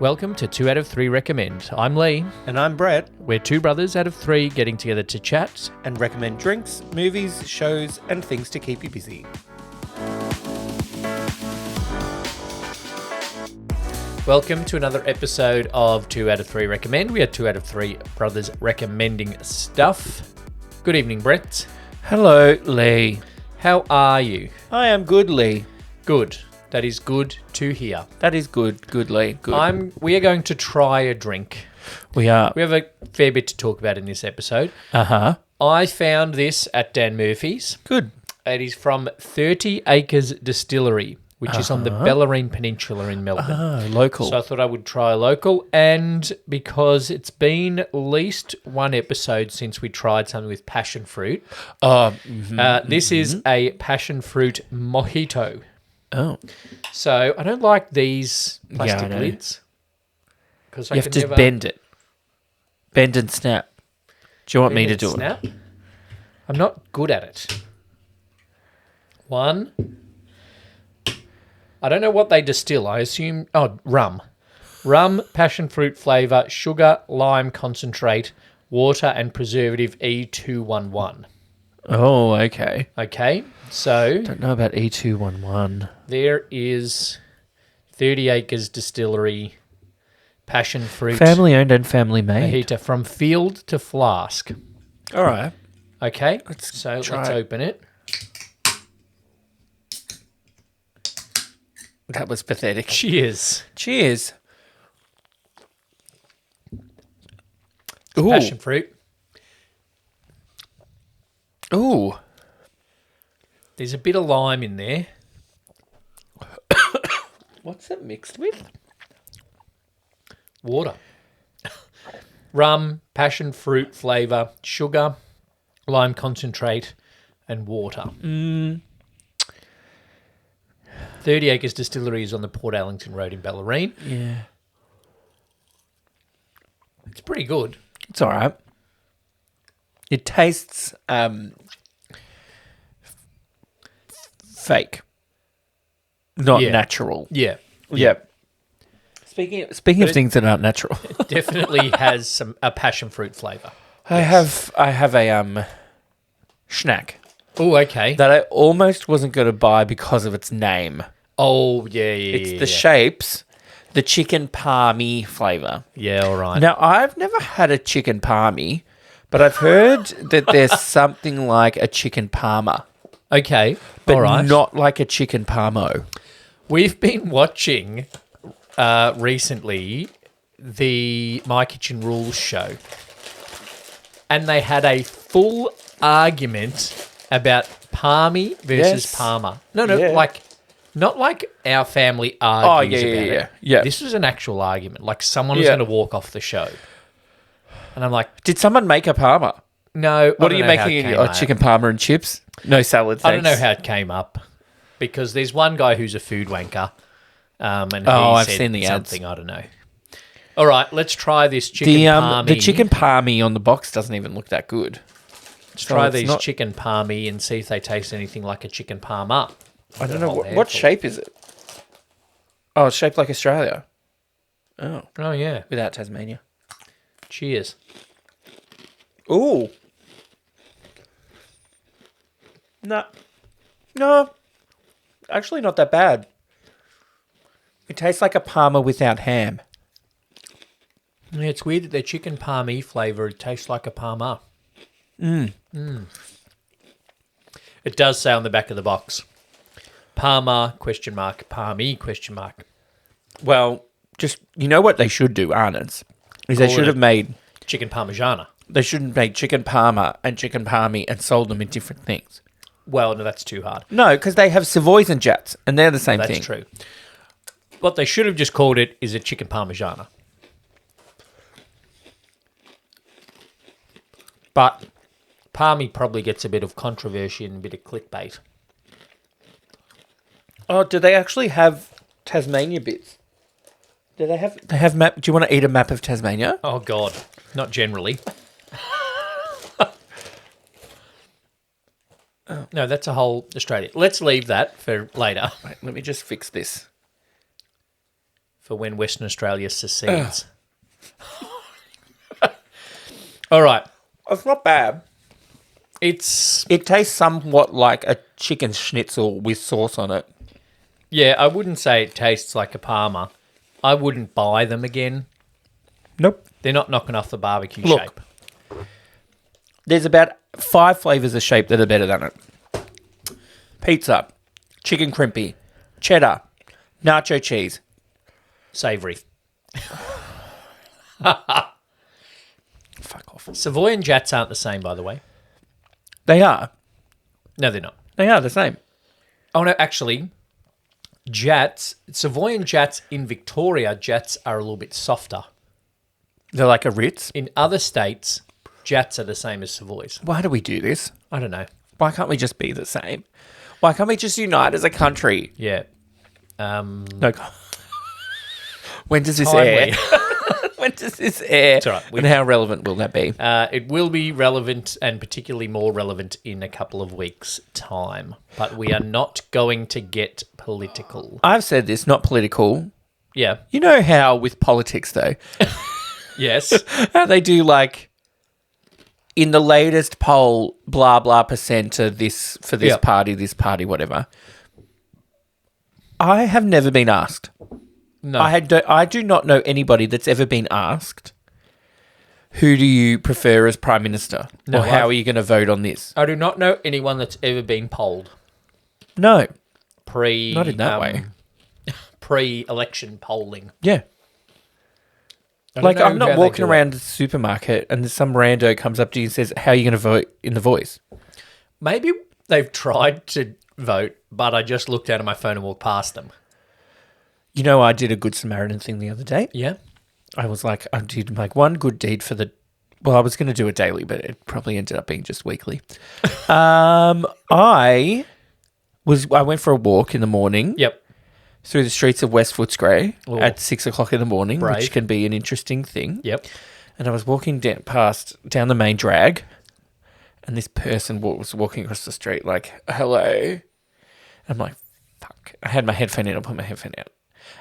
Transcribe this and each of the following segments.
Welcome to 2 out of 3 Recommend. I'm Lee. And I'm Brett. We're two brothers out of three getting together to chat. And recommend drinks, movies, shows, and things to keep you busy. Welcome to another episode of 2 out of 3 Recommend. We are 2 out of 3 brothers recommending stuff. Good evening, Brett. Hello, Lee. How are you? I am good, Lee. Good. That is good to hear. That is good. Good, Lee. Good. We are going to try a drink. We are. We have a fair bit to talk about in this episode. Uh-huh. I found this at Dan Murphy's. Good. It is from 30 Acres Distillery, which is on the Bellarine Peninsula in Melbourne. Oh, local. So I thought I would try local, and because it's been at least one episode since we tried something with passion fruit, this is a passion fruit mojito. Oh. So I don't like these plastic lids. Because You have to bend it. Bend and snap. Do you want me to do it? I'm not good at it. One. I don't know what they distill. I assume... Oh, rum. Rum, passion fruit flavour, sugar, lime concentrate, water and preservative E211. Oh, okay. Okay, so... Don't know about E211. There is 30 Acres Distillery, passion fruit... Family owned and family made. Mojito from field to flask. All right. Okay, Let's let's try it. open it. That was pathetic. Cheers. Cheers. Ooh. Passion fruit. Ooh. There's a bit of lime in there. What's it mixed with? Water. Rum, passion fruit flavour, sugar, lime concentrate, and water. 30 Acres Distillery is on the Port Allington Road in Bellarine. Yeah. It's pretty good. It's all right. It tastes fake, not natural. Yeah. Yeah. Speaking of things that aren't natural, It definitely has a passion fruit flavour. I have a schnack Oh, okay. that I almost wasn't going to buy because of its name. Oh, yeah. It's the shapes, the chicken palmy flavour. Yeah, all right. Now, I've never had a chicken palmy, but I've heard that there's something like a chicken parma, Okay, but all right. not like a chicken parmo. We've been watching recently the My Kitchen Rules show, and they had a full argument about Palmy versus Yes. Parma. No, Yeah. not like our family argues yeah, about yeah, it. yeah. This was an actual argument. Like someone was Yeah. going to walk off the show. And I'm like, Did someone make a parma? no. What are you making? Chicken parma and chips? No salad, thanks. I don't know how it came up because there's one guy who's a food wanker. And he I've said seen the ads. something, I don't know. All right, let's try this chicken palmy. The chicken palmy on the box doesn't even look that good. Let's try these chicken palmy and see if they taste anything like a chicken parma. I don't know. What shape is it? Oh, it's shaped like Australia. Oh, Oh, yeah. without Tasmania. Cheers. Ooh. No. Actually, not that bad. It tastes like a parma without ham. Yeah, it's weird that their chicken palmy flavour tastes like a parma. It does say on the back of the box, Parma, palmy, ? Well, just, you know what they should do, Arnott's? Is they Call should it have made... Chicken parmigiana. They shouldn't have made chicken parma and chicken palmy and sold them in different things. Well, no, that's too hard. No, because they have Savoys and Jats, and they're the same thing. That's true. What they should have just called it is a chicken parmigiana. But palmy probably gets a bit of controversy and a bit of clickbait. Oh, do they actually have Tasmania bits? Do they have... They have map... Do you want to eat a map of Tasmania? Oh, God. Not generally. No, that's a whole Australia. Let's leave that for later. Wait, let me just fix this. for when Western Australia secedes. All right. It's not bad. It tastes somewhat like a chicken schnitzel with sauce on it. Yeah, I wouldn't say it tastes like a Parma. I wouldn't buy them again. Nope. They're not knocking off the barbecue Look. shape. There's about 5 flavours of shape that are better than it. Pizza, chicken crimpy, cheddar, nacho cheese. Savoury. Fuck off. Savoy and Jats aren't the same, by the way. They are. No, they're not. They are the same. Oh, no, actually, Jats, Savoy and Jats in Victoria, Jats are a little bit softer. They're like a Ritz. In other states, Jats are the same as Savoys. Why do we do this? I don't know. Why can't we just be the same? Why can't we just unite as a country? Yeah. No. When does this Timely. air? When does this air? It's all right. And how relevant will that be? It will be relevant and particularly more relevant in a couple of weeks' time. But we are not going to get political. I've said this, not political. Yeah. You know how with politics, though, Yes. how they do like in the latest poll, blah, blah percent of this for this party, whatever. I have never been asked. No. I do not know anybody that's ever been asked, who do you prefer as Prime Minister? No, or how are you going to vote on this? I do not know anyone that's ever been polled. No. Not in that way. Pre-election polling. Yeah. Like, I'm not walking around the supermarket and some rando comes up to you and says, how are you going to vote in The Voice? Maybe they've tried to vote, but I just looked out of my phone and walked past them. You know, I did a Good Samaritan thing the other day. Yeah. I was like, I did like one good deed for the... Well, I was going to do it daily, but it probably ended up being just weekly. I went for a walk in the morning. Yep. Through the streets of West Footscray at 6 o'clock in the morning, Brave. which can be an interesting thing. Yep. And I was walking down the main drag, and this person was walking across the street like, hello. I'm like, fuck. I had my headphone in. I put my headphone out.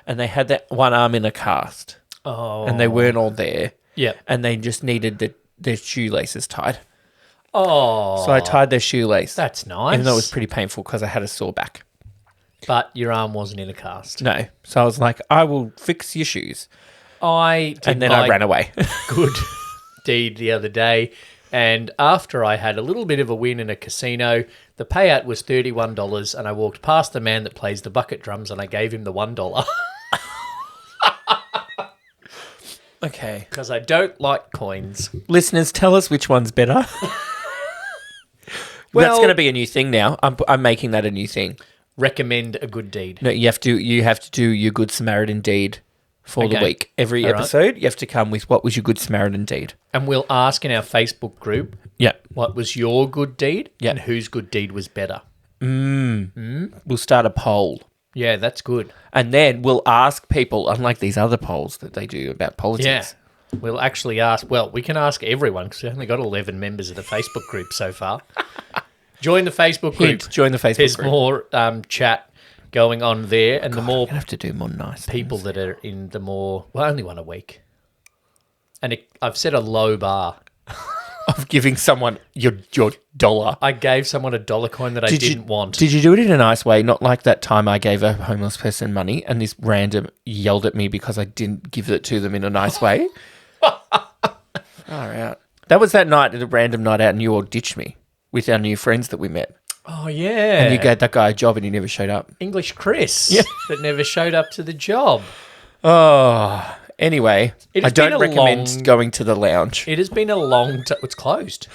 And they had that one arm in a cast. Oh. And they weren't all there. Yep. And they just needed their shoelaces tied. Oh. So I tied their shoelace. That's nice. Even though it was pretty painful because I had a sore back. But your arm wasn't in a cast. No. So I was like, I will fix your shoes. I did And then I ran away. Good deed the other day. And after I had a little bit of a win in a casino, the payout was $31 and I walked past the man that plays the bucket drums and I gave him the $1. Okay. Because I don't like coins. Listeners, tell us which one's better. Well- That's going to be a new thing now. I'm making that a new thing. Recommend a good deed. No, you have to do your Good Samaritan deed for the Okay. week. Every All right. episode, you have to come with what was your Good Samaritan deed. And we'll ask in our Facebook group, Yeah. what was your good deed Yeah. and whose good deed was better. We'll start a poll. Yeah, that's good. And then we'll ask people, unlike these other polls that they do about politics. Yeah. We'll actually ask, well, we can ask everyone because we've only got 11 members of the Facebook group so far. Join the Facebook group. Join the Facebook There's group. more chat going on there, and the more I'm going to have to do more nice people things. that are in the more, well, only one a week. And I've set a low bar. Of giving someone your dollar. I gave someone a dollar coin that I didn't want. Did you do it in a nice way? Not like that time I gave a homeless person money and this random yelled at me because I didn't give it to them in a nice way? Far out. That was that night, a random night out, and you all ditched me with our new friends that we met. Oh, yeah. And you gave that guy a job and he never showed up. English Chris that never showed up to the job. Oh, anyway, It I has been don't a recommend long- going to the lounge. It has been a long time. It's closed.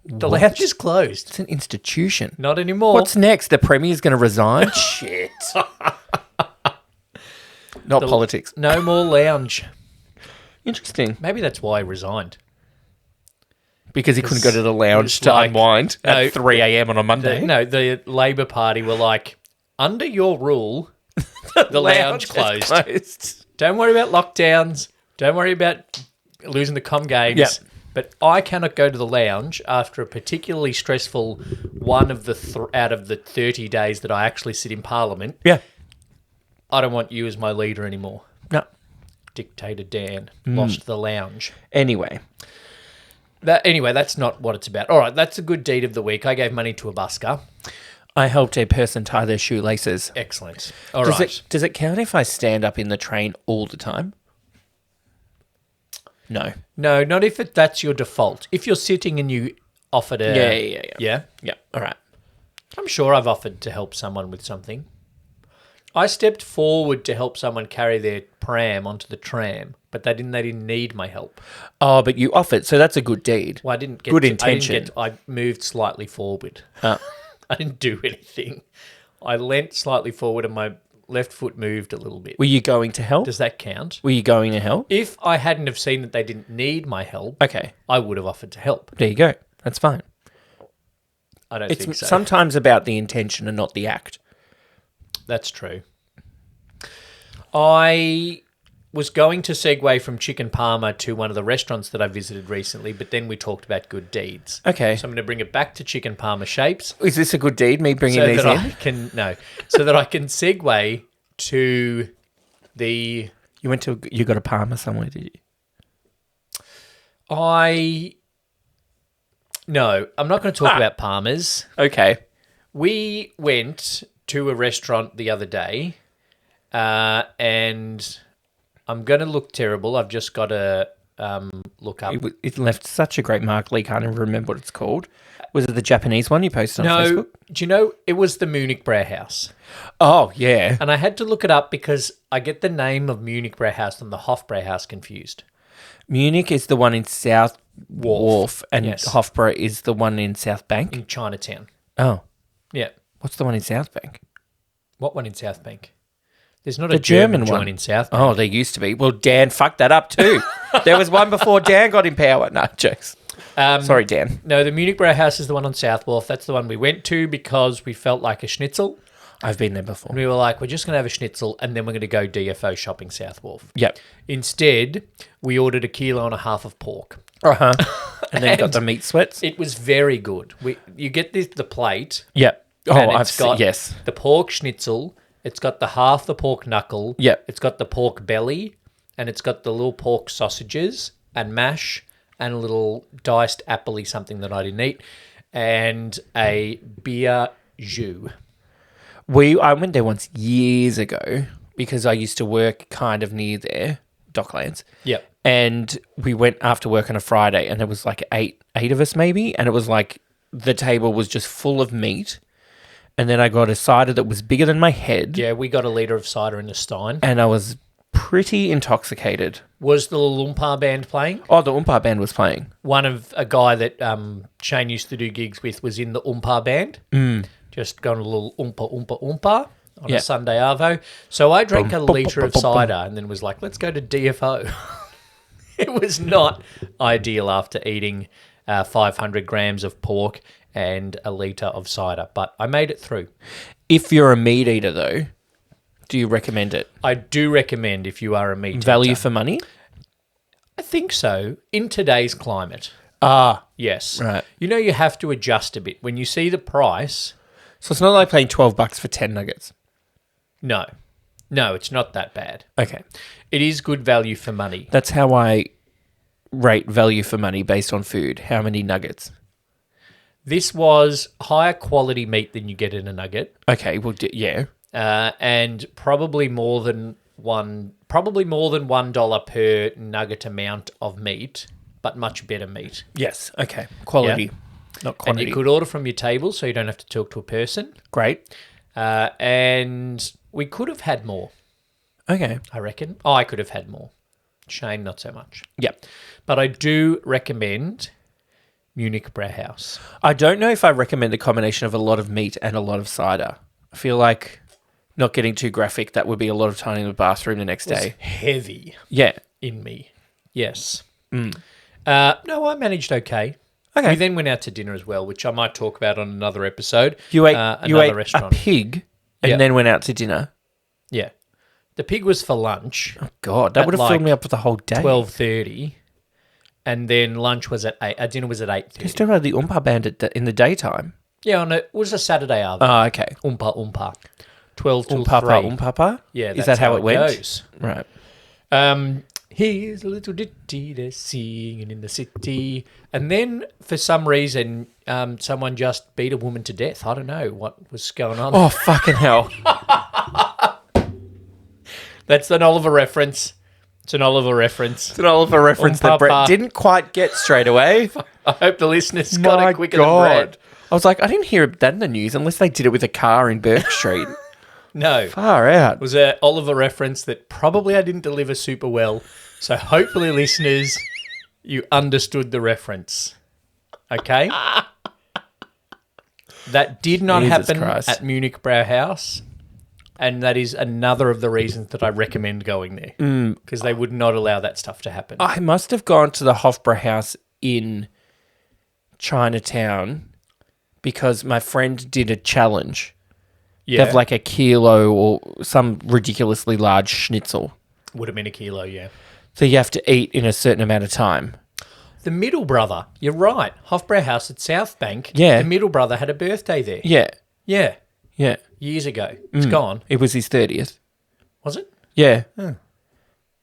The lounge is closed. It's an institution. Not anymore. What's next? The Premier's going to resign? Shit. Not politics. No more lounge. Interesting. Maybe that's why he resigned. Because he couldn't go to the lounge it's to like- unwind No, at 3 a.m. on a Monday. The Labor Party were like, under your rule, the lounge is closed. Don't worry about lockdowns. Don't worry about losing the com games. Yep. But I cannot go to the lounge after a particularly stressful one of the out of the 30 days that I actually sit in Parliament. Yeah. I don't want you as my leader anymore. No. Dictator Dan lost the lounge. Anyway. Anyway, that's not what it's about. All right, that's a good deed of the week. I gave money to a busker. I helped a person tie their shoelaces. Excellent. All right. Does it count if I stand up in the train all the time? No. No, not if that's your default. If you're sitting and you offered a... Yeah. Yeah? Yeah. All right. I'm sure I've offered to help someone with something. I stepped forward to help someone carry their pram onto the tram, but they didn't need my help. Oh, but you offered, so that's a good deed. Well, I didn't get good intention. I moved slightly forward. Oh. I didn't do anything. I leant slightly forward and my left foot moved a little bit. Were you going to help? Does that count? Were you going to help? If I hadn't have seen that they didn't need my help, Okay. I would have offered to help. There you go. That's fine. I don't think so. It's sometimes about the intention and not the act. That's true. I was going to segue from Chicken Parma to one of the restaurants that I visited recently, but then we talked about good deeds. Okay. So I'm going to bring it back to Chicken Parma shapes. Is this a good deed, me bringing so these that in? So that I can segue to the... You got a Parma somewhere, did you? No, I'm not going to talk about Parmas. Okay. We went to a restaurant the other day, and I'm going to look terrible. I've just got to look up. It left such a great mark, Lee. Can't even remember what it's called. Was it the Japanese one you posted on Facebook? No, do you know, it was the Munich Brauhaus. Oh, yeah. And I had to look it up because I get the name of Munich Brauhaus and the Hofbrauhaus confused. Munich is the one in South Wharf and yes. Hofbräu is the one in South Bank? In Chinatown. Oh. Yeah. What's the one in South Bank? What one in South Bank? There's not the a German one joint in South Bank. Oh, there used to be. Well, Dan fucked that up too. There was one before Dan got in power. No, jokes. Sorry, Dan. No, the Munich Brauhaus is the one on South Wharf. That's the one we went to because we felt like a schnitzel. I've been there before. And we were like, we're just going to have a schnitzel and then we're going to go DFO shopping South Wharf. Yep. Instead, we ordered 1.5 kilos of pork. Uh-huh. And then got the meat sweats. It was very good. You get the plate. Yep. Oh, and I've seen, yes. The pork schnitzel. It's got half the pork knuckle. Yep. It's got the pork belly. And it's got the little pork sausages and mash and a little diced apple-y something that I didn't eat. And a beer jus. I went there once years ago because I used to work kind of near there, Docklands. Yep. And we went after work on a Friday and there was like eight of us maybe. And it was like the table was just full of meat. And then I got a cider that was bigger than my head. Yeah, we got a litre of cider in a stein. And I was pretty intoxicated. Was the Lumpar band playing? Oh, the Umpar band was playing. One of a guy that Shane used to do gigs with was in the Umpar band. Just going a little oompa on a Sunday arvo. So I drank a litre of cider and then was like, let's go to DFO. It was not ideal after eating 500 grams of pork and a litre of cider, but I made it through. If you're a meat eater, though, do you recommend it? I do recommend if you are a meat Value eater. for money? I think so. In today's climate. Ah. Yes. Right. You have to adjust a bit. When you see the price... So it's not like paying $12 for 10 nuggets? No. No, it's not that bad. Okay. It is good value for money. That's how I rate value for money based on food. How many nuggets? This was higher quality meat than you get in a nugget. Okay, well, yeah. And probably more than $1 per nugget amount of meat, but much better meat. Yes, okay. Quality, not quantity. And you could order from your table so you don't have to talk to a person. Great. And we could have had more. Okay. I reckon. Oh, I could have had more. Shane, not so much. Yep. But I do recommend Munich Brauhaus. I don't know if I recommend a combination of a lot of meat and a lot of cider. I feel like, not getting too graphic, that would be a lot of time in the bathroom the next day. Heavy. Yeah. In me. Yes. No, I managed okay. Okay. We then went out to dinner as well, which I might talk about on another episode. You ate restaurant. a pig and then went out to dinner? Yeah. The pig was for lunch. Oh, God. That would have filled me up for the whole day. 12:30. And then lunch was at 8. Dinner was at 8:30. You still had the Oompa Band in the daytime? Yeah, it was a Saturday after. Oh, okay. Oompa. 12 till 3. Umpapa? Yeah, Is that how it went? goes. Right. Here's a little ditty they're singing in the city. And then, for some reason, someone just beat a woman to death. I don't know what was going on. Oh, fucking hell. That's an Oliver reference. It's an Oliver reference. It's an Oliver reference that Brett didn't quite get straight away. I hope the listeners got it quicker than Brett. I was like, I didn't hear that in the news unless they did it with a car in Burke Street. No. Far out. It was an Oliver reference that probably I didn't deliver super well. So hopefully, listeners, you understood the reference. Okay? That did not happen at Munich Brauhaus. And that is another of the reasons that I recommend going there. Because they would not allow that stuff to happen. I must have gone to the Hofbrauhaus in Chinatown because my friend did a challenge. Yeah. They have like a kilo or some ridiculously large schnitzel. Would have been a kilo, yeah. So you have to eat in a certain amount of time. The middle brother, you're right. Hofbrauhaus at South Bank. Yeah. The middle brother had a birthday there. Yeah. Yeah. Yeah. Years ago. It's gone. It was his 30th. Was it? Yeah.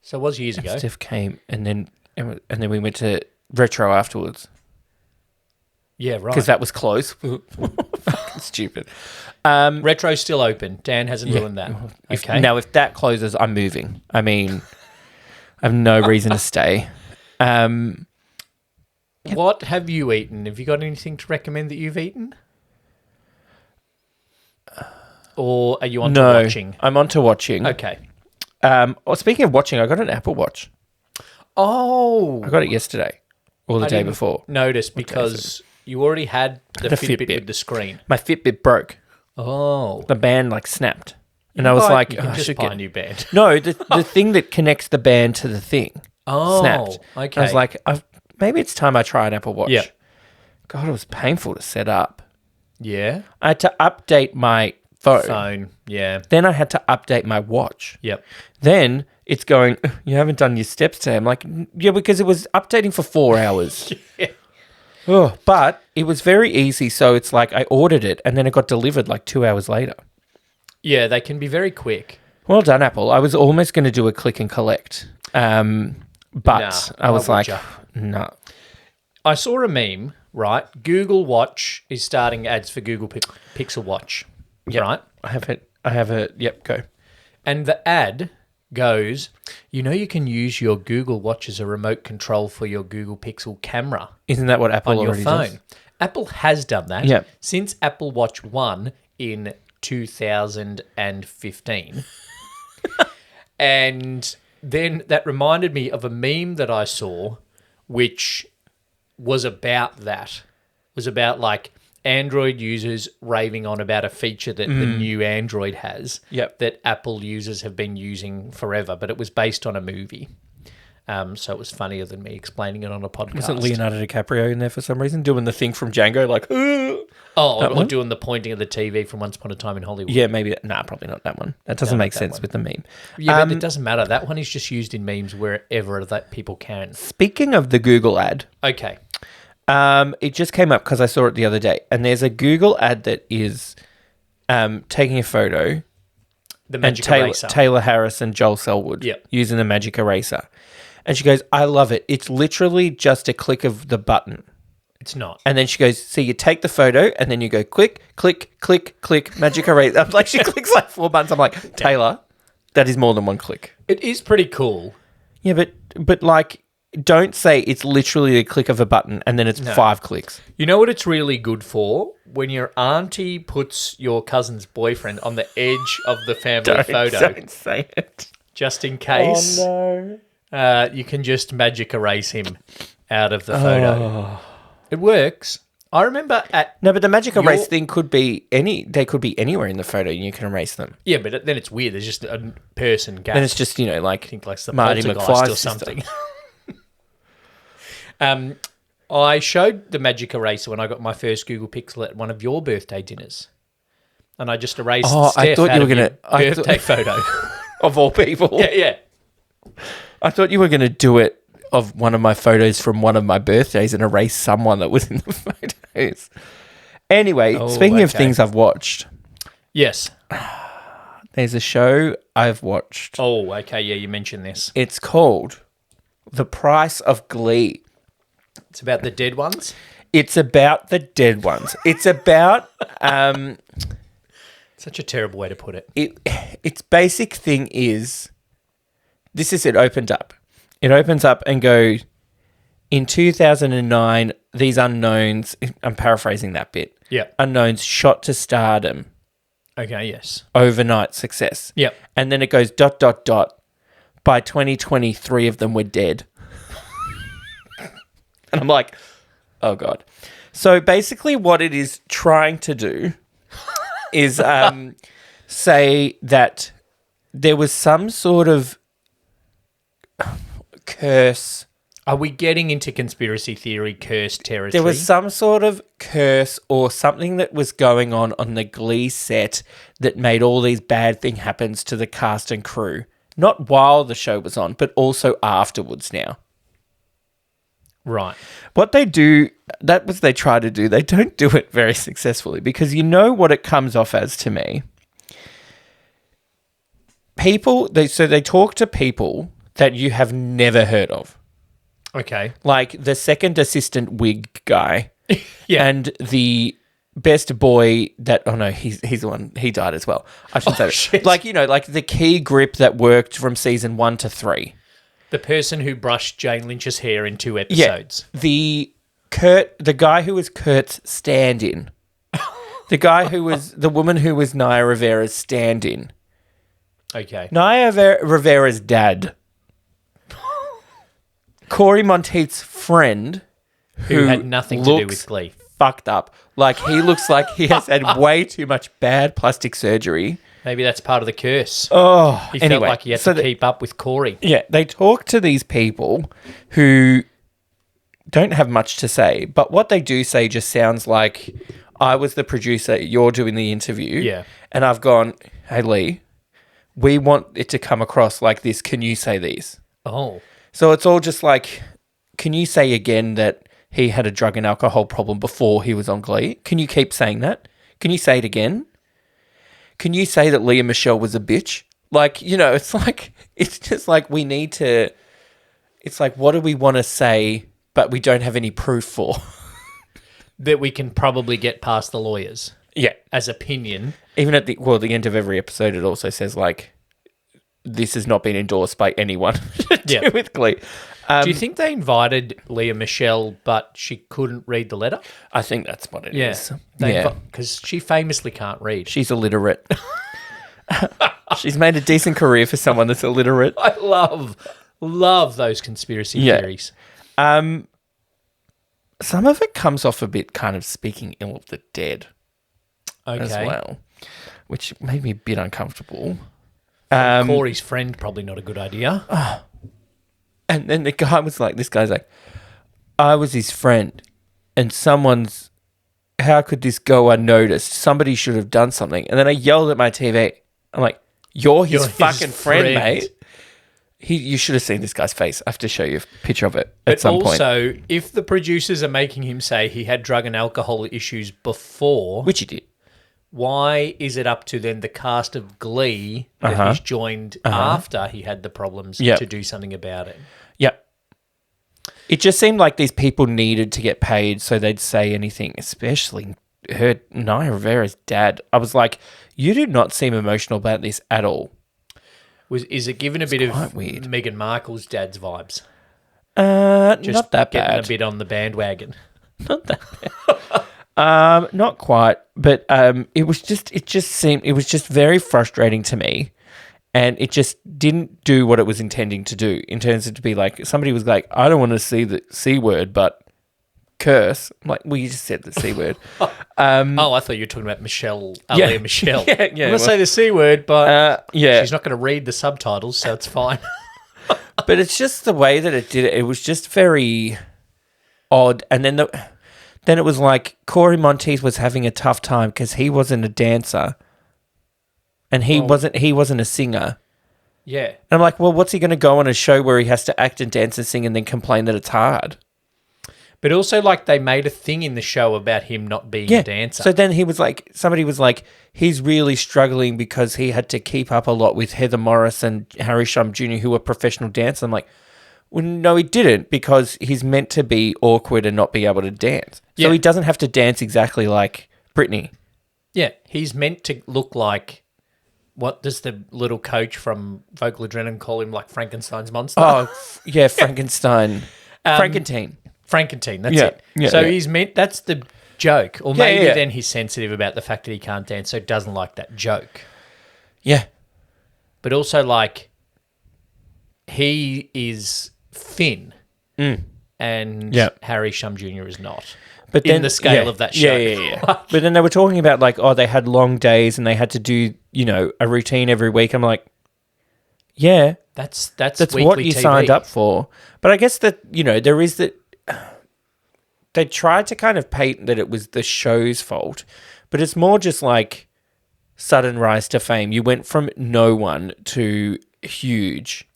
So it was years ago. Steph came and then we went to Retro afterwards. Yeah, right. Because that was close. Fucking stupid. Retro's still open. Dan hasn't ruined that. Okay. Now, if that closes, I'm moving. I mean, I have no reason to stay. What have you eaten? Have you got anything to recommend that you've eaten? Or are you on to watching? I'm on to watching. Okay. Speaking of watching, I got an Apple Watch. Oh. I got it yesterday or the day didn't before. Notice because you already had the Fitbit with the screen. My Fitbit broke. Oh. The band snapped. And I was like, you can just buy a new band. No, the thing that connects the band to the thing snapped. Okay. I was like, maybe it's time I try an Apple Watch. Yeah. God, it was painful to set up. Yeah. I had to update my Phone, yeah. Then I had to update my watch. Yep. Then it's going, you haven't done your steps today. I'm like, yeah, because it was updating for 4 hours. Yeah. Oh, but it was very easy. So it's like I ordered it and then it got delivered like 2 hours later. Yeah, they can be very quick. Well done, Apple. I was almost going to do a click and collect. But I was like, no. I saw a meme, right? Google Watch is starting ads for Google Pixel Watch. Yep. Right? I have it. Yep, go. And the ad goes, you can use your Google Watch as a remote control for your Google Pixel camera. Isn't that what Apple on your already phone? does? Apple has done that since Apple Watch 1 in 2015. And then that reminded me of a meme that I saw, which was about that. It was about like Android users raving on about a feature that the new Android has that Apple users have been using forever, but it was based on a movie. So it was funnier than me explaining it on a podcast. Wasn't Leonardo DiCaprio in there for some reason, doing the thing from Django, like, or doing the pointing of the TV from Once Upon a Time in Hollywood. Yeah, maybe. Nah, probably not that one. That doesn't make sense with the meme. Yeah, but it doesn't matter. That one is just used in memes wherever that people can. Speaking of the Google ad. Okay. It just came up because I saw it the other day. And there's a Google ad that is taking a photo. The Magic Eraser. Taylor Harris and Joel Selwood using the Magic Eraser. And she goes, I love it. It's literally just a click of the button. It's not. And then she goes, so you take the photo and then you go click, click, click, click, Magic Eraser. I'm like, she clicks like 4 buttons. I'm like, Taylor, that is more than one click. It is pretty cool. Yeah, but like, don't say it's literally a click of a button and then it's 5 clicks. You know what it's really good for? When your auntie puts your cousin's boyfriend on the edge of the family photo. Don't say it. Just in case. Oh, no. You can just magic erase him out of the photo. It works. I remember No, but the magic erase thing could be they could be anywhere in the photo and you can erase them. Yeah, but then it's weird. There's just a person gap. Then it's just, like, I think like the Marty Poltergeist McFly's or something. I showed the magic eraser when I got my first Google Pixel at one of your birthday dinners. And I just erased Steph I thought you were going to birthday photo. Of all people. Yeah. I thought you were going to do it of one of my photos from one of my birthdays and erase someone that was in the photos. Anyway, speaking of things I've watched. Yes. There's a show I've watched. Oh, okay. Yeah, you mentioned this. It's called The Price of Glee. It's about the dead ones? It's about the dead ones. It's about... Such a terrible way to put it. Its basic thing is... This is it opened up. It opens up and goes... In 2009, these unknowns... I'm paraphrasing that bit. Yeah. Unknowns shot to stardom. Okay, yes. Overnight success. Yep. And then it goes ... By 2023 of them were dead. And I'm like, oh, God. So basically what it is trying to do is say that there was some sort of curse. Are we getting into conspiracy theory curse territory? There was some sort of curse or something that was going on the Glee set that made all these bad things happen to the cast and crew. Not while the show was on, but also afterwards now. Right. What they do, that was they try to do, they don't do it very successfully because you know what it comes off as to me. They talk to people that you have never heard of. Okay. Like the second assistant wig guy. Yeah. And the best boy that, oh no, he's the one, he died as well. I shouldn't say that. Shit. Like, you know, like the key grip that worked from season 1 to 3. The person who brushed Jane Lynch's hair in 2 episodes. Yeah. The guy who was Kurt's stand-in. The guy who was, the woman who was Naya Rivera's stand-in. Okay. Naya Rivera's dad. Corey Monteith's friend. Who had nothing to do with Glee. Fucked up. Like, he looks like he has had way too much bad plastic surgery. Maybe that's part of the curse. Oh, he felt like he had to keep up with Corey. Yeah, they talk to these people who don't have much to say, but what they do say just sounds like, I was the producer, you're doing the interview. Yeah. And I've gone, hey, Lee, we want it to come across like this. Can you say these? Oh. So it's all just like, can you say again that he had a drug and alcohol problem before he was on Glee? Can you keep saying that? Can you say it again? Can you say that Leah Michelle was a bitch? Like, you know, it's like, it's just like we need to, it's like, what do we want to say, but we don't have any proof for? That we can probably get past the lawyers. Yeah. As opinion. Even at the end of every episode, it also says, like, this has not been endorsed by anyone to do with Glee. Do you think they invited Leah Michelle, but she couldn't read the letter? I think that's what it is. Because she famously can't read. She's illiterate. She's made a decent career for someone that's illiterate. I love those conspiracy theories. Some of it comes off a bit kind of speaking ill of the dead as well, which made me a bit uncomfortable. Corey's friend, probably not a good idea. And then the guy was like, this guy's like, I was his friend and how could this go unnoticed? Somebody should have done something. And then I yelled at my TV. I'm like, you're his fucking friend, mate. You should have seen this guy's face. I have to show you a picture of it at some point. But also, if the producers are making him say he had drug and alcohol issues before... Which he did. Why is it up to then the cast of Glee that he's joined after he had the problems to do something about it? Yep. It just seemed like these people needed to get paid so they'd say anything, especially Naya Rivera's dad. I was like, you do not seem emotional about this at all. Is it given a bit of weird. Meghan Markle's dad's vibes? Just not that bad. Getting a bit on the bandwagon. Not that bad. Not quite, but it was just very frustrating to me, and it just didn't do what it was intending to do in terms of to be like, somebody was like, I don't want to see the C word, but curse. I'm like, well, you just said the C word. I thought you were talking about Leah Michelle. Yeah, I'm going to say the C word, but yeah, she's not going to read the subtitles, so it's fine. But it's just the way that it did it. It was just very odd. And then it was like Corey Monteith was having a tough time because he wasn't a dancer, and he wasn't a singer. Yeah. And I'm like, well, what's he going to go on a show where he has to act and dance and sing and then complain that it's hard? But also, like, they made a thing in the show about him not being a dancer. So then he was like, somebody was like, he's really struggling because he had to keep up a lot with Heather Morris and Harry Shum Jr., who were professional dancers. I'm like, well, no, he didn't, because he's meant to be awkward and not be able to dance. So he doesn't have to dance exactly like Britney. Yeah, he's meant to look like, what does the little coach from Vocal Adrenaline call him, like Frankenstein's monster? Oh, yeah, Frankenstein. Frankentine. Frankentine, that's it. Yeah, so yeah. he's meant, that's the joke. Or maybe then he's sensitive about the fact that he can't dance, so doesn't like that joke. Yeah. But also, like, he is Finn and Harry Shum Jr. is not. But then, in the scale of that show. Yeah. But then they were talking about, like, they had long days and they had to do, a routine every week. I'm like, yeah. That's what you TV. signed up for. But I guess that, there is that... They tried to kind of paint that it was the show's fault, but it's more just like sudden rise to fame. You went from no one to huge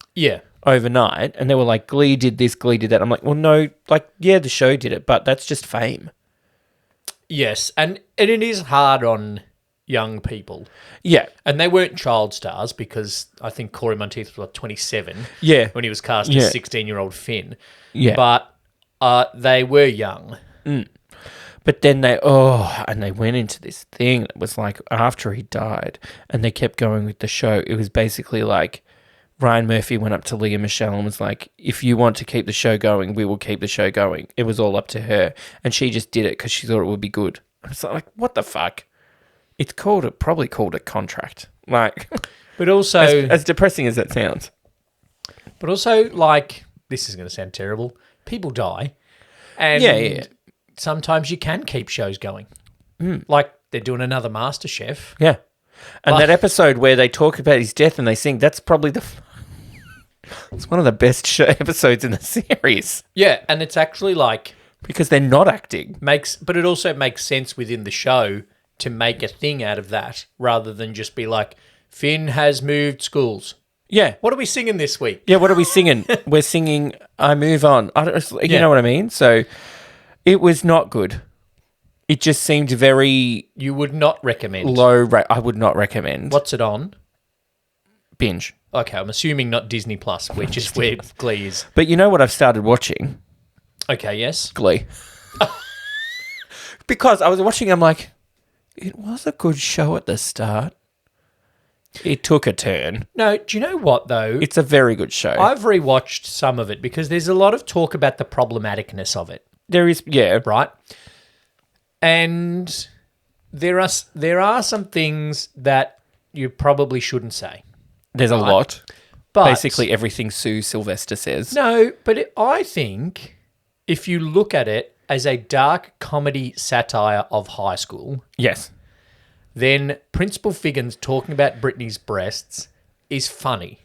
overnight, and they were like, Glee did this, Glee did that. I'm like, well, no, like, yeah, the show did it, but that's just fame. Yes, and it is hard on young people. Yeah. And they weren't child stars, because I think Corey Monteith was 27 when he was cast as 16-year-old Finn. Yeah. But they were young. But then they went into this thing that was like after he died, and they kept going with the show. It was basically like Ryan Murphy went up to Leah Michelle and was like, if you want to keep the show going, we will keep the show going. It was all up to her. And she just did it because she thought it would be good. I was like, what the fuck? It's probably called a contract. Like, but also... as depressing as that sounds. But also, like, this is going to sound terrible. People die. And sometimes you can keep shows going. Like, they're doing another MasterChef. Yeah. And that episode where they talk about his death and they sing, that's probably it's one of the best episodes in the series. Yeah, and it's actually like... Because they're not acting. But it also makes sense within the show to make a thing out of that, rather than just be like, Finn has moved schools. Yeah. What are we singing this week? Yeah, what are we singing? We're singing I Move On. You know what I mean? So it was not good. It just seemed very... You would not recommend? Low rate. I would not recommend. What's it on? Binge. Okay, I'm assuming not Disney Plus, which is where Glee is. But you know what I've started watching? Okay, yes. Glee. Because I was watching, I'm like, it was a good show at the start. It took a turn. No, do you know what, though? It's a very good show. I've rewatched some of it because there's a lot of talk about the problematicness of it. There is, yeah. Right? And there are some things that you probably shouldn't say. There's a lot. But basically everything Sue Sylvester says. No, but I think if you look at it as a dark comedy satire of high school... Yes. Then Principal Figgins talking about Britney's breasts is funny.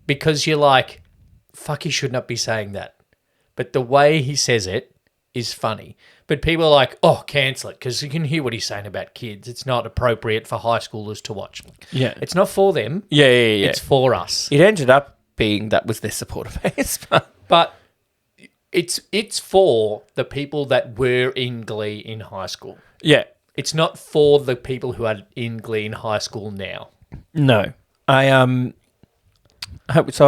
Because you're like, fuck, he should not be saying that. But the way he says it is funny. But people are like, oh, cancel it, because you can hear what he's saying about kids. It's not appropriate for high schoolers to watch. Yeah. It's not for them. Yeah. It's for us. It ended up being that was their supporter base. But it's for the people that were in Glee in high school. Yeah. It's not for the people who are in Glee in high school now. No. So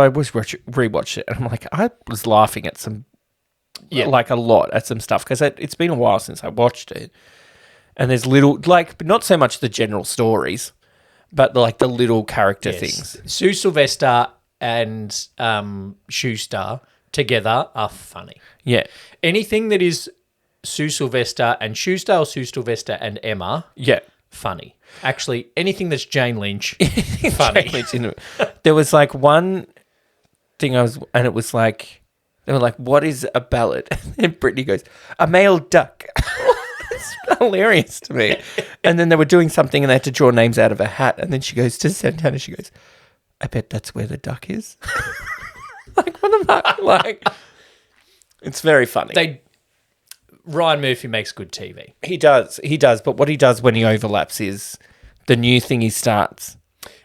I was rewatched it, and I'm like, I was laughing at some, like a lot at some stuff, because it's been a while since I watched it. And there's little, like, not so much the general stories, but like the little character things. Sue Sylvester and Schuster together are funny. Yeah. Anything that is Sue Sylvester and Schuster or Sue Sylvester and Emma, funny. Actually, anything that's Jane Lynch, funny. Jane Lynch there was like one thing and it was like, they were like, what is a ballad? And Brittany goes, a male duck. It's hilarious to me. And then they were doing something and they had to draw names out of a hat. And then she goes to Santana, she goes, I bet that's where the duck is. Like, what the fuck? Like, it's very funny. Ryan Murphy makes good TV. He does. But what he does when he overlaps is the new thing he starts.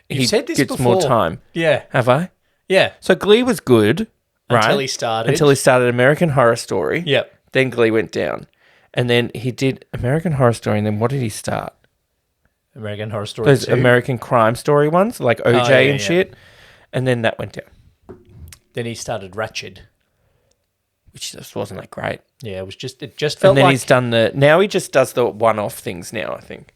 You've said this gets before. more time. Yeah. Have I? Yeah. So Glee was good, right? Until he started American Horror Story. Yep. Then Glee went down. And then he did American Horror Story. And then what did he start? American Horror Story Those 2. American Crime Story ones, like OJ and shit. And then that went down. Then he started Ratched. Which just wasn't that great. Yeah, it just felt And then like... he's done now he just does the one-off things now, I think.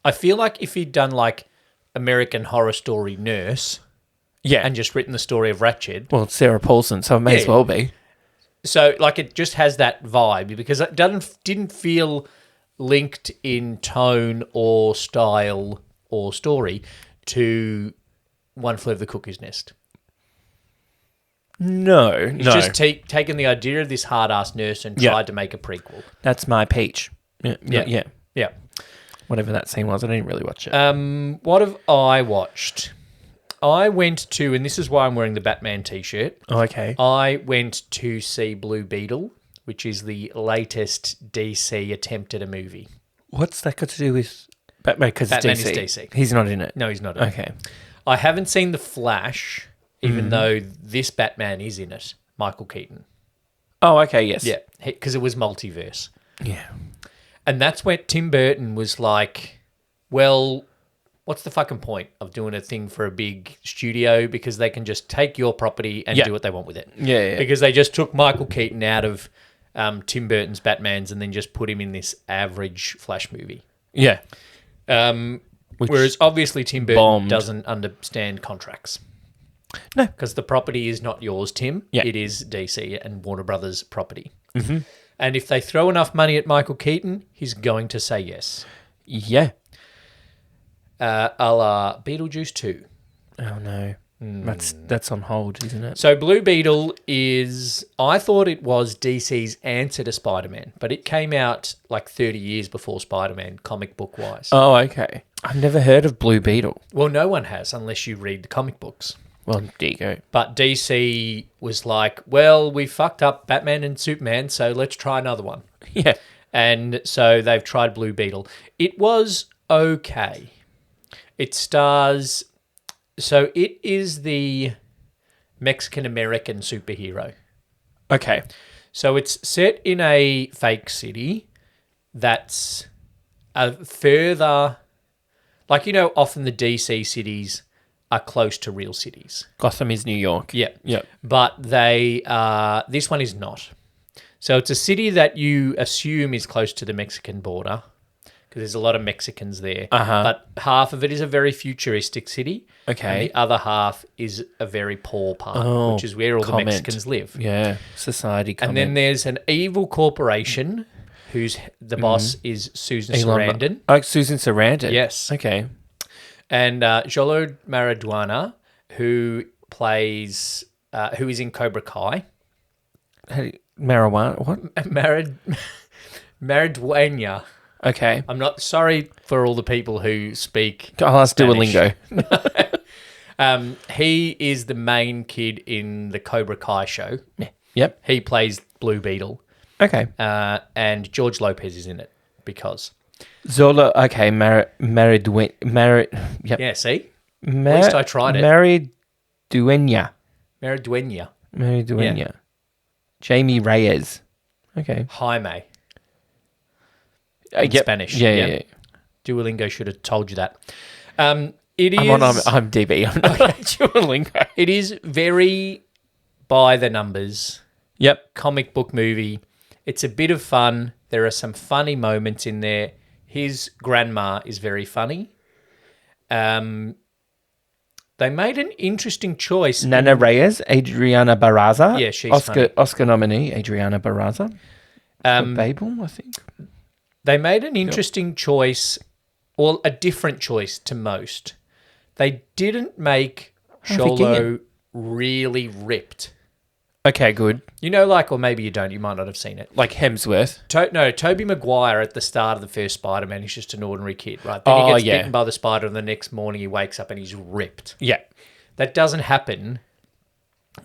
I feel like if he'd done like American Horror Story Nurse... Yeah. And just written the story of Ratched. Well, it's Sarah Paulson, so it may as well be. So, like, it just has that vibe because it didn't feel linked in tone or style or story to One Flew Over the Cuckoo's Nest. No. It's just taken the idea of this hard-ass nurse and tried to make a prequel. That's my peach. Yeah. Yeah. Whatever that scene was, I didn't really watch it. What have I watched? I went to, and this is why I'm wearing the Batman t-shirt. Oh, okay. I went to see Blue Beetle, which is the latest DC attempt at a movie. What's that got to do with Batman? Because it's Batman DC. is DC. He's not in it. No, he's not in it. Okay. I haven't seen The Flash, even though this Batman is in it, Michael Keaton. Oh, okay, yes. Yeah, because it was multiverse. Yeah. And that's where Tim Burton was like, well, what's the fucking point of doing a thing for a big studio because they can just take your property and do what they want with it. Yeah. Because they just took Michael Keaton out of Tim Burton's Batmans and then just put him in this average Flash movie. Yeah. Whereas obviously Tim Burton doesn't understand contracts. No. Because the property is not yours, Tim. Yeah. It is DC and Warner Brothers property. Mm-hmm. And if they throw enough money at Michael Keaton, he's going to say yes. Yeah. A la Beetlejuice 2. Oh, no. That's on hold, isn't it? So Blue Beetle is... I thought it was DC's answer to Spider-Man, but it came out like 30 years before Spider-Man, comic book-wise. Oh, okay. I've never heard of Blue Beetle. Well, no one has, unless you read the comic books. Well, there you go. But DC was like, well, we fucked up Batman and Superman, so let's try another one. Yeah. And so they've tried Blue Beetle. It was okay. It stars... So it is the Mexican-American superhero. Okay. So it's set in a fake city that's a further... Like, you know, often the DC cities are close to real cities. Gotham is New York. Yeah. Yep. But they... this one is not. So it's a city that you assume is close to the Mexican border because there's a lot of Mexicans there. Uh-huh. But half of it is a very futuristic city. Okay. And the other half is a very poor part, which is where all the Mexicans live. Yeah. Society comment. And then there's an evil corporation whose the boss is Susan Sarandon. Oh, Susan Sarandon. Yes. Okay. And Jolo Mariduena, who plays... who is in Cobra Kai. Marijuana? What? Mariduena. Okay. I'm not sorry for all the people who speak. I'll ask Spanish. Duolingo. He is the main kid in the Cobra Kai show. Yep. He plays Blue Beetle. Okay. And George Lopez is in it because. Zola. Okay. Yep. Yeah, see? At least I tried it. Mariduena. Mariduena. Yeah. Jamie Reyes. Okay. Jaime. In Spanish. Yeah. Duolingo should have told you that. It is. I'm DB. I'm not on Duolingo. It is very by the numbers. Yep. Comic book movie. It's a bit of fun. There are some funny moments in there. His grandma is very funny. They made an interesting choice. Nana Reyes, Adriana Barraza. Yeah, she's funny. Oscar nominee, Adriana Barraza. For Babel, I think. They made an interesting choice, or a different choice to most. They didn't make Xolo really ripped. Okay, good. You know, like, or maybe you don't, you might not have seen it. Like Hemsworth. No, Tobey Maguire at the start of the first Spider-Man, he's just an ordinary kid, right? Then he gets bitten by the spider and the next morning he wakes up and he's ripped. Yeah. That doesn't happen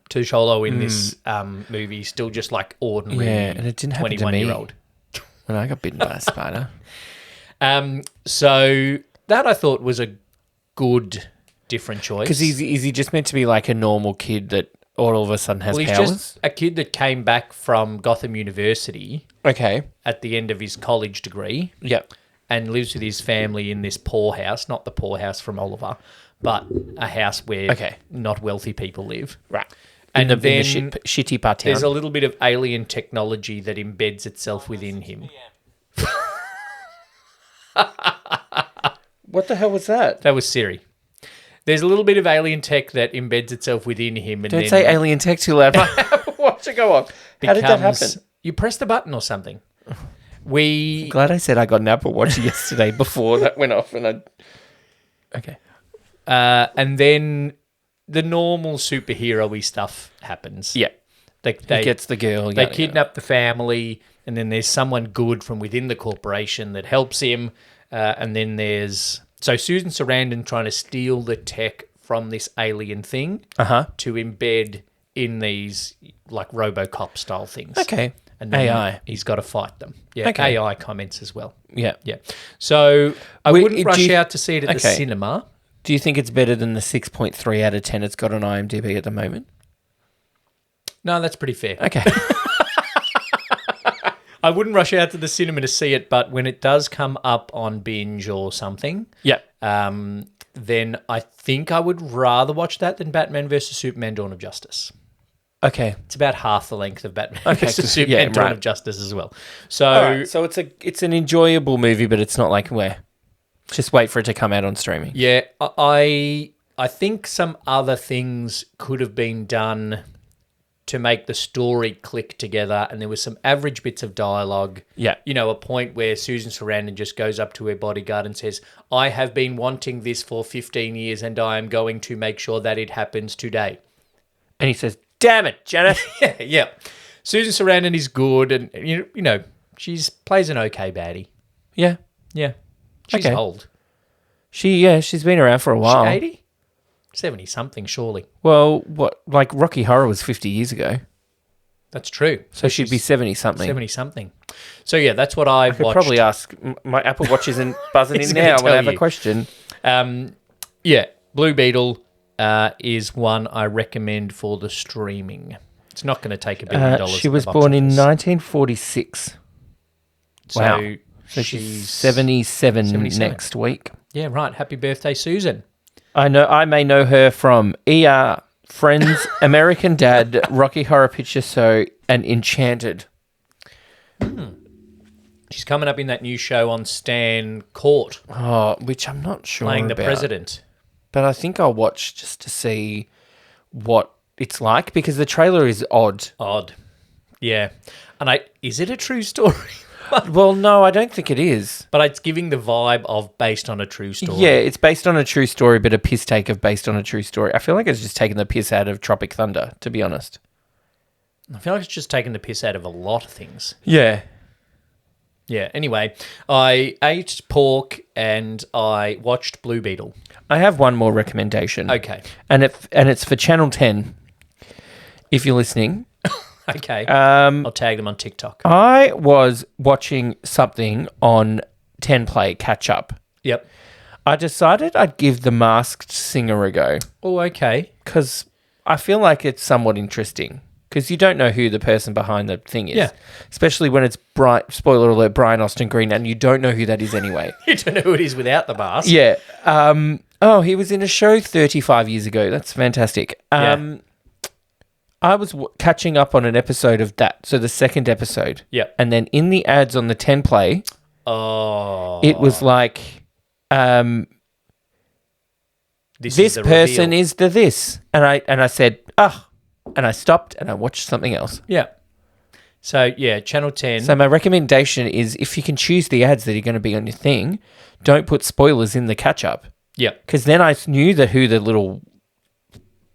to Xolo in this movie. He's still just like ordinary and it didn't happen to me 21-year-old. When I got bitten by a spider. So that I thought was a good different choice. Because is he just meant to be like a normal kid that all of a sudden has Well, he's powers? just a kid that came back from Gotham University Okay. at the end of his college degree Yep. and lives with his family in this poor house, not the poor house from Oliver, but a house where not wealthy people live. Right. And in the then shitty part town. there's a little bit of alien technology that embeds itself within him. What the hell was that? That was Siri. There's a little bit of alien tech that embeds itself within him. And Don't then say alien tech too loud. Watch it go on. How did that happen? You press the button or something. Glad I said I got an Apple Watch yesterday before that went off. Okay. And then the normal superhero-y stuff happens. Yeah. They He gets the girl. They kidnap the family, and then there's someone good from within the corporation that helps him. And then there's... So Susan Sarandon trying to steal the tech from this alien thing to embed in these, like, RoboCop style things. Okay. And then AI. he's got to fight them. Yeah, Okay. AI comments as well. Yeah. Yeah. So I wouldn't rush out to see it at the Okay. cinema. Do you think it's better than the 6.3 out of 10 it's got on IMDb at the moment? No, that's pretty fair. Okay. I wouldn't rush out to the cinema to see it, but when it does come up on Binge or something, Yeah. then I think I would rather watch that than Batman vs. Superman Dawn of Justice. Okay. It's about half the length of Batman Okay, vs. so- Superman yeah, Dawn right. of Justice as well. So, All right. So it's an enjoyable movie, but it's not like where. Just wait for it to come out on streaming. yeah, I think some other things could have been done to make the story click together, and there was some average bits of dialogue. Yeah. You know, a point where Susan Sarandon just goes up to her bodyguard and says, I have been wanting this for 15 years and I am going to make sure that it happens today. And he says, damn it, Janet. Yeah. Susan Sarandon is good, and, you know, she's plays an okay baddie. Yeah. Yeah. She's Okay. old. She's been around for a while. 80? 70-something, surely. Well, what, like Rocky Horror was 50 years ago. That's true. So she'd be 70-something. 70-something. So, yeah, that's what I've I could watched. probably ask. My Apple Watch isn't buzzing It's in gonna now when I have tell a you. question. Yeah, Blue Beetle is one I recommend for the streaming. It's not going to take $1 billion. She at was the box born in office. 1946. Wow. So she's 77 next week. Yeah, right. Happy birthday, Susan. I may know her from ER, Friends, American Dad, Rocky Horror Picture Show, and Enchanted. She's coming up in that new show on Stan Court, Oh, which I'm not sure playing the about. president. But I think I'll watch just to see what it's like because the trailer is odd. Odd. Yeah. And is it a true story? Well, no, I don't think it is. But it's giving the vibe of based on a true story. Yeah, it's based on a true story, but a piss take of based on a true story. I feel like it's just taking the piss out of Tropic Thunder, to be honest. I feel like it's just taking the piss out of a lot of things. Yeah. Yeah. Anyway, I ate pork and I watched Blue Beetle. I have one more recommendation. Okay. And it's for Channel 10, if you're listening. Okay. I'll tag them on TikTok. I was watching something on 10 Play Catch Up. Yep. I decided I'd give The Masked Singer a go Oh, okay. because I feel like it's somewhat interesting because you don't know who the person behind the thing is. Yeah. Especially when it's, spoiler alert, Brian Austin Green, and you don't know who that is anyway. You don't know who it is without the mask. Yeah. He was in a show 35 years ago. That's fantastic. Yeah. I was catching up on an episode of that, so the second episode. Yep. And then in the ads on the 10 Play, Oh. it was like, this is the person reveal. is the this. And I said, and I stopped and I watched something else. Yeah. So, yeah, Channel 10. So my recommendation is if you can choose the ads that are going to be on your thing, don't put spoilers in the catch-up. Yeah. Because then I knew who the little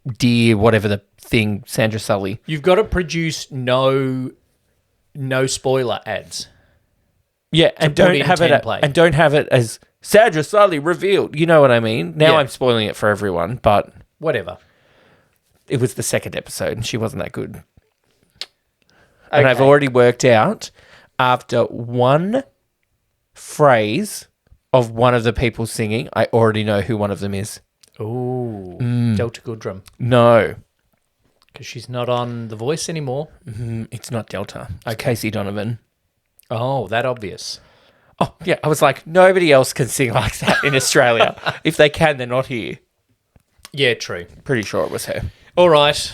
deer, whatever the thing, Sandra Sully. You've got to produce no spoiler ads. Yeah, and put don't in have 10 it Play. and don't have it as Sandra Sully revealed. You know what I mean? Now Yeah. I'm spoiling it for everyone, but Whatever. it was the second episode and she wasn't that good. And I've already worked out after one phrase of one of the people singing, I already know who one of them is. Ooh. Delta Goodrum. No. Because she's not on The Voice anymore. It's not Delta. It's Casey Donovan. Oh, that obvious. Oh, yeah. I was like, nobody else can sing like that in Australia. If they can, they're not here. Yeah, true. Pretty sure it was her. All right.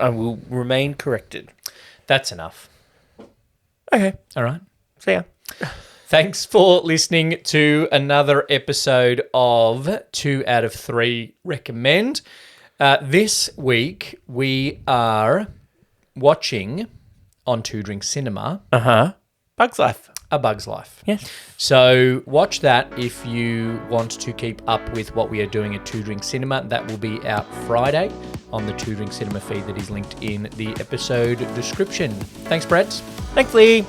I will remain corrected. That's enough. Okay. All right. See ya. Thanks for listening to another episode of 2 out of 3 Recommend. This week, we are watching on 2 Drink Cinema. Bug's Life. A Bug's Life. Yes. So watch that if you want to keep up with what we are doing at 2 Drink Cinema. That will be out Friday on the 2 Drink Cinema feed that is linked in the episode description. Thanks, Brett. Thanks, Lee.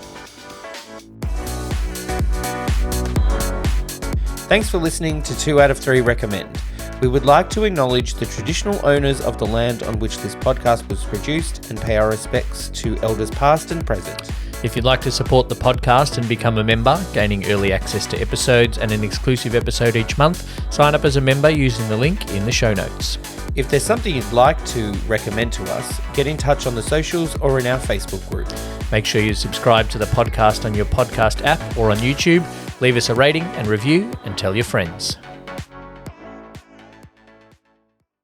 Thanks for listening to 2 out of 3 Recommend. We would like to acknowledge the traditional owners of the land on which this podcast was produced and pay our respects to elders past and present. If you'd like to support the podcast and become a member, gaining early access to episodes and an exclusive episode each month, sign up as a member using the link in the show notes. If there's something you'd like to recommend to us, get in touch on the socials or in our Facebook group. Make sure you subscribe to the podcast on your podcast app or on YouTube. Leave us a rating and review and tell your friends.